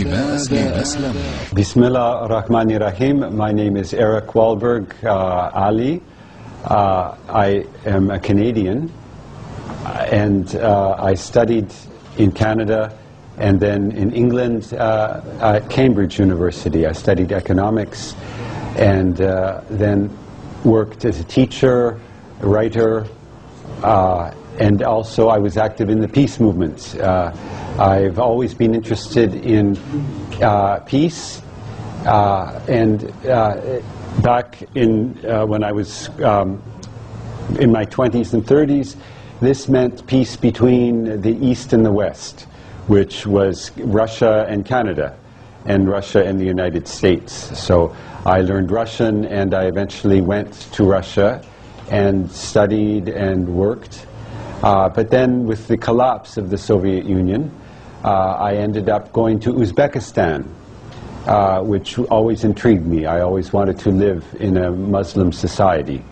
لماذا أسلم؟ Bismillah ar-Rahman ar-Rahim. My name is Eric Walberg Ali. I am a Canadian, and I studied in Canada and then in England at Cambridge University. I studied economics and then worked as a teacher, a writer, and also I was active in the peace movement. I've always been interested in peace, and back in when I was in my 20s and 30s, this meant peace between the East and the West, which was Russia and Canada, and Russia and the United States. So I learned Russian, and I eventually went to Russia and studied and worked. But then with the collapse of the Soviet Union, I ended up going to Uzbekistan, which always intrigued me. I always wanted to live in a Muslim society.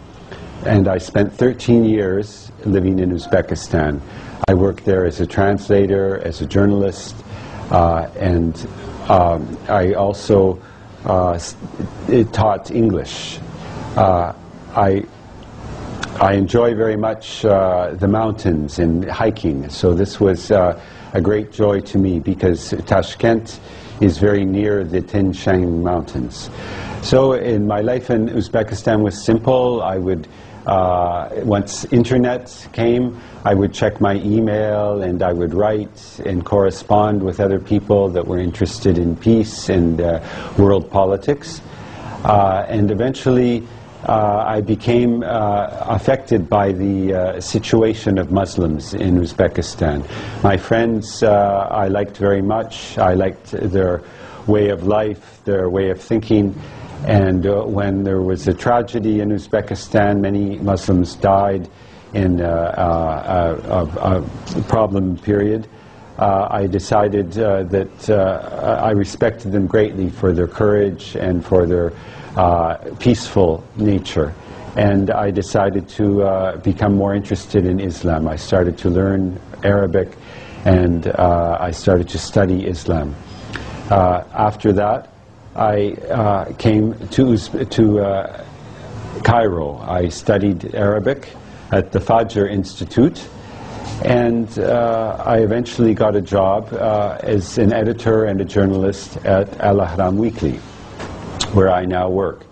And I spent 13 years living in Uzbekistan. I worked there as a translator, as a journalist, and I also taught English. I enjoy very much the mountains and hiking, so this was a great joy to me because Tashkent is very near the Tian Shan mountains. So in my life in Uzbekistan was simple. I would, once internet came, I would check my email and I would write and correspond with other people that were interested in peace and world politics. And eventually I became affected by the situation of Muslims in Uzbekistan. My friends I liked very much. I liked their way of life, their way of thinking. And when there was a tragedy in Uzbekistan, many Muslims died in a problem period. I decided that I respected them greatly for their courage and for their peaceful nature, and I decided to become more interested in Islam. I started to learn Arabic, and I started to study Islam. After that, I came to Cairo. I studied Arabic at the Fajr Institute, and I eventually got a job as an editor and a journalist at Al Ahram Weekly, where I now work.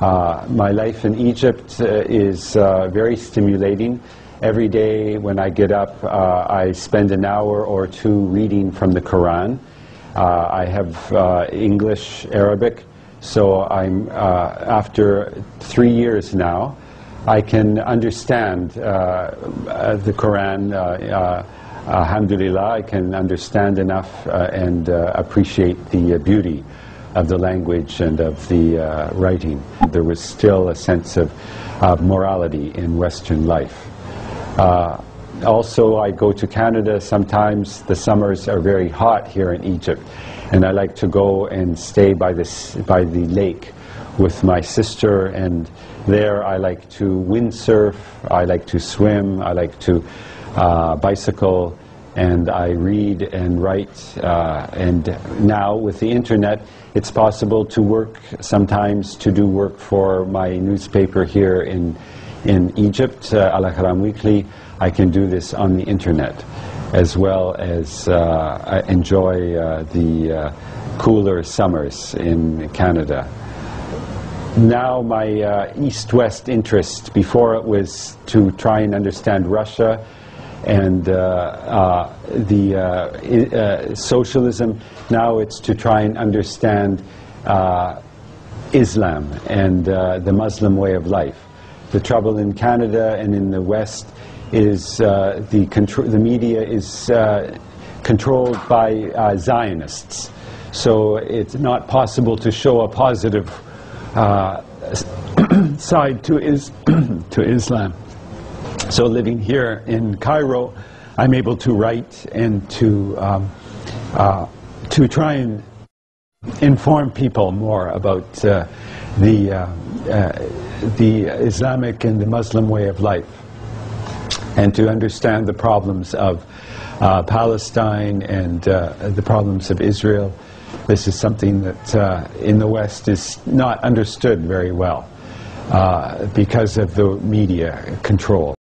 My life in Egypt is very stimulating. Every day when I get up, I spend an hour or two reading from the Quran. I have English, Arabic, so I'm after 3 years now, I can understand the Quran. Alhamdulillah, I can understand enough and appreciate the beauty of the language and of the writing. There was still a sense of morality in Western life. Also, I go to Canada sometimes. The summers are very hot here in Egypt, and I like to go and stay by the lake with my sister, and there I like to windsurf, I like to swim, I like to bicycle, and I read and write. And now with the internet, it's possible to work sometimes, to do work for my newspaper here in Egypt, Al Ahram Weekly. I can do this on the internet, as well as enjoy the cooler summers in Canada. Now my East-West interest, before it was to try and understand Russia and the socialism, now it's to try and understand Islam and the Muslim way of life. The trouble in Canada and in the West is the media is controlled by Zionists, so it's not possible to show a positive side to Islam. So living here in Cairo, I'm able to write and to try and inform people more about the Islamic and the Muslim way of life, and to understand the problems of Palestine and the problems of Israel, This is something that in the West is not understood very well because of the media control.